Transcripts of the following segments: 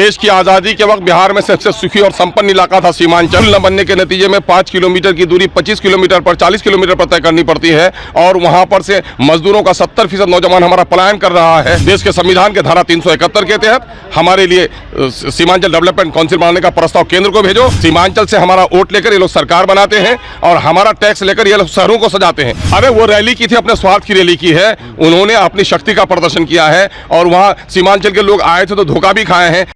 देश की आज़ादी के वक्त बिहार में सबसे सुखी और संपन्न इलाका था सीमांचल। न बनने के नतीजे में 5 किलोमीटर की दूरी 25 किलोमीटर पर 40 किलोमीटर पर तय करनी पड़ती है और वहां पर से मजदूरों का 70% नौजवान हमारा पलायन कर रहा है। देश के संविधान के धारा 371 के तहत हमारे लिए सीमांचल डेवलपमेंट काउंसिल बनाने का प्रस्ताव केंद्र को भेजो। सीमांचल से हमारा वोट लेकर ये लोग सरकार बनाते हैं और हमारा टैक्स लेकर ये लोग शहरों को सजाते हैं। अरे वो रैली की थी, अपने स्वार्थ की रैली की है, उन्होंने अपनी शक्ति का प्रदर्शन किया है और वहां सीमांचल के लोग आए थे तो धोखा भी खाए हैं।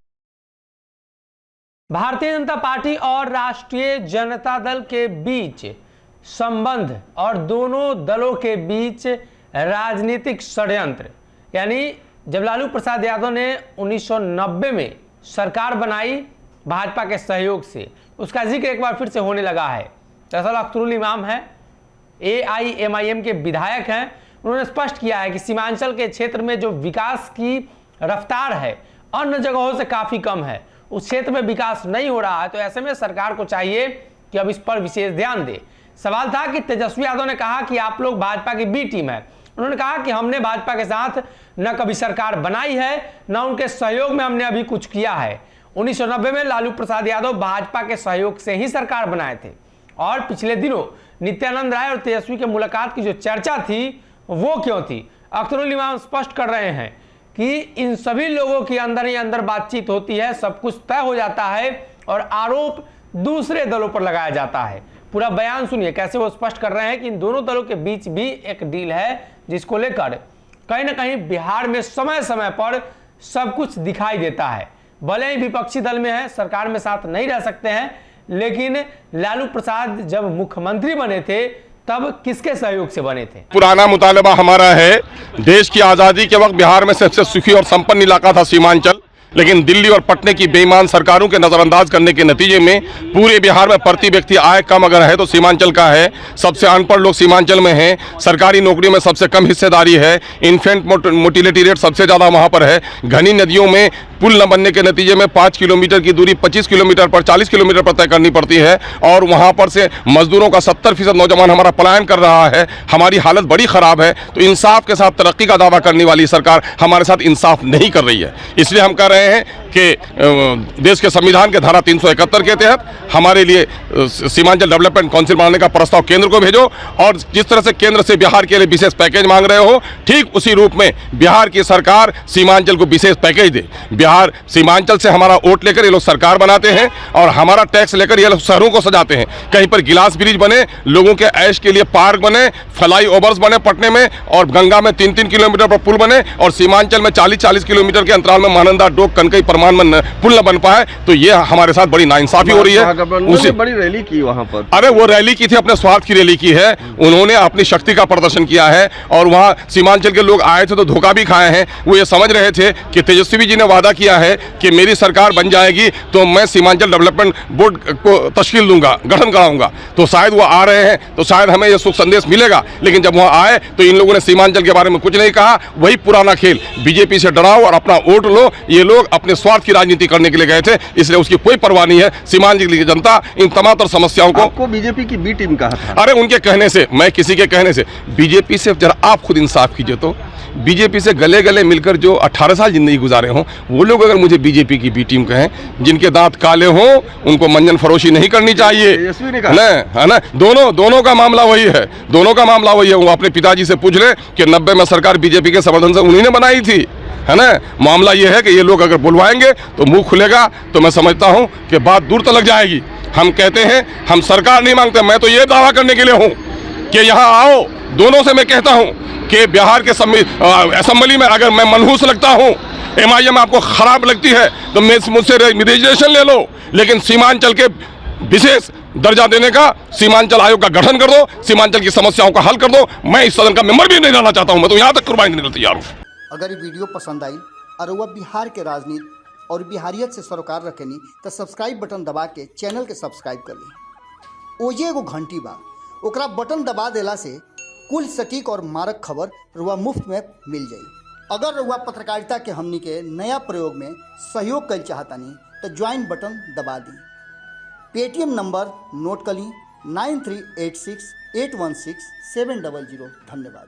भारतीय जनता पार्टी और राष्ट्रीय जनता दल के बीच संबंध और दोनों दलों के बीच राजनीतिक षड्यंत्र, यानी जब लालू प्रसाद यादव ने 1990 में सरकार बनाई भाजपा के सहयोग से, उसका जिक्र एक बार फिर से होने लगा है। दरअसल अख्तरुल इमाम है, AIMIM के विधायक हैं, उन्होंने स्पष्ट किया है कि सीमांचल के क्षेत्र में जो विकास की रफ्तार है अन्य जगहों से काफ़ी कम है, उस क्षेत्र में विकास नहीं हो रहा है। तो ऐसे में सरकार को चाहिए कि अब इस पर विशेष ध्यान दे। सवाल था कि तेजस्वी यादव ने कहा कि आप लोग भाजपा की बी टीम है। उन्होंने कहा कि हमने भाजपा के साथ न कभी सरकार बनाई है न उनके सहयोग में हमने अभी कुछ किया है। 1990 में लालू प्रसाद यादव भाजपा के सहयोग से ही सरकार बनाए थे और पिछले दिनों नित्यानंद राय और तेजस्वी के मुलाकात की जो चर्चा थी वो क्यों थी? अख्तरुल इमाम स्पष्ट कर रहे हैं कि इन सभी लोगों की अंदर ही अंदर बातचीत होती है, सब कुछ तय हो जाता है और आरोप दूसरे दलों पर लगाया जाता है। पूरा बयान सुनिए कैसे वो स्पष्ट कर रहे हैं कि इन दोनों दलों के बीच भी एक डील है जिसको लेकर कहीं ना कहीं बिहार में समय समय पर सब कुछ दिखाई देता है। भले ही विपक्षी दल में है, सरकार में साथ नहीं रह सकते हैं, लेकिन लालू प्रसाद जब मुख्यमंत्री बने थे तब किसके सहयोग से बने थे? पुराना मुतालबा हमारा है, देश की आज़ादी के वक्त बिहार में सबसे सुखी और संपन्न इलाका था सीमांचल, लेकिन दिल्ली और पटने की बेईमान सरकारों के नज़रअंदाज करने के नतीजे में पूरे बिहार में प्रति व्यक्ति आय कम अगर है तो सीमांचल का है। सबसे अनपढ़ लोग सीमांचल में हैं, सरकारी नौकरियों में सबसे कम हिस्सेदारी है, इन्फेंट मोटिलिटी रेट सबसे ज़्यादा वहाँ पर है। घनी नदियों में पुल न बनने के नतीजे में 5 किलोमीटर की दूरी 25 किलोमीटर पर 40 किलोमीटर पर तय करनी पड़ती है और वहाँ पर से मजदूरों का 70% नौजवान हमारा पलायन कर रहा है। हमारी हालत बड़ी ख़राब है। तो इंसाफ के साथ तरक्की का दावा करने वाली सरकार हमारे साथ इंसाफ नहीं कर रही है। इसलिए हम कह रहे हैं कि देश के संविधान के धारा 371 के तहत हमारे लिए सीमांचल डेवलपमेंट काउंसिल बनाने का प्रस्ताव केंद्र को भेजो और जिस तरह से केंद्र से बिहार के लिए विशेष पैकेज मांग रहे हो, ठीक उसी रूप में बिहार की सरकार सीमांचल को विशेष पैकेज दे। बिहार सीमांचल से हमारा वोट लेकर ये लोग सरकार बनाते हैं और हमारा टैक्स लेकर ये लोग शहरों को सजाते हैं। कहीं पर गिलास ब्रिज बने, लोगों के ऐश के लिए पार्क बने, फ्लाई ओवर्स बने पटने में, और गंगा में 3-3 किलोमीटर पर पुल बने और सीमांचल में 40-40 किलोमीटर के अंतराल में महानंदा, डोक, कनकई, परमान में पुल न बन पाए। तो ये हमारे साथ बड़ी नाइंसाफी हो रही है। उसे बड़ी रैली की वहां पर। अरे वो रैली की थी, अपने स्वार्थ की रैली की है, उन्होंने अपनी शक्ति का प्रदर्शन किया है और वहां सीमांचल के लोग आए थे तो धोखा भी खाए हैं। वो ये समझ रहे थे कि तेजस्वी जी ने वादा किया है कि मेरी सरकार बन जाएगी तो मैं सीमांचल डेवलपमेंट बोर्ड को तश्कील दूंगा, गठन कराऊंगा। तो शायद वो आ रहे हैं तो शायद हमें ये सुख संदेश मिलेगा, लेकिन जब वहाँ आए तो इन लोगों ने सीमांचल के बारे में कुछ नहीं कहा। वही पुराना खेल, बीजेपी से डराओ और अपना वोट लो। ये लोग अपने स्वार्थ की राजनीति करने के लिए गए थे, इसलिए उसकी कोई परवाह नहीं है। सीमांचल की जनता इन तमाम तरह समस्याओं को बीजेपी की बी टीम कहा था। अरे उनके कहने से, मैं किसी के कहने से, बीजेपी से जरा आप खुद इंसाफ कीजिए। तो बीजेपी से गले गले मिलकर जो 18 साल जिंदगी गुजारे हों वो लोग अगर मुझे बीजेपी की बी टीम कहें, जिनके दांत काले हों उनको मंजन फरोशी नहीं करनी चाहिए, है ना। दोनों का मामला वही है, दोनों का मामला वही है। वो अपने पिताजी से पूछ ले कि 90 में सरकार बीजेपी के समर्थन से उन्हीं ने बनाई थी, है ना। मामला ये है कि ये लोग अगर बुलवाएंगे तो मुंह खुलेगा, तो मैं समझता हूं कि बात दूर तक जाएगी। हम कहते हैं हम सरकार नहीं मांगते, मैं तो ये दावा करने के लिए हूं कि यहाँ आओ। दोनों से मैं कहता हूं कि बिहार के असेंबली में अगर मैं मनहूस लगता हूं, MIM आपको खराब लगती है तो मुझसे रजिस्ट्रेशन ले लो, लेकिन सीमांचल के विशेष दर्जा देने का, सीमांचल आयोग का गठन कर दो, सीमांचल की समस्याओं का हल कर दो। मैं इस सदन का मेंबर भी नहीं रहना चाहता हूं, मैं तो यहाँ तक कुर्बानी देने तैयार हूँ। अगर ये वीडियो पसंद आई और वह बिहार के राजनीति और बिहारियत से सरोकार रखेनी तो सब्सक्राइब बटन दबा के चैनल के सब्सक्राइब कर ली। ओजे एगो घंटी बा, ओकरा बटन दबा देला से कुल सटीक और मारक खबर रुआ मुफ्त में मिल जाई। अगर रुआ पत्रकारिता के हमनी के नया प्रयोग में सहयोग कर चाहतानी तो ज्वाइन बटन दबा दी। पेटीएम नंबर नोट कर ली 9386 816 700। धन्यवाद।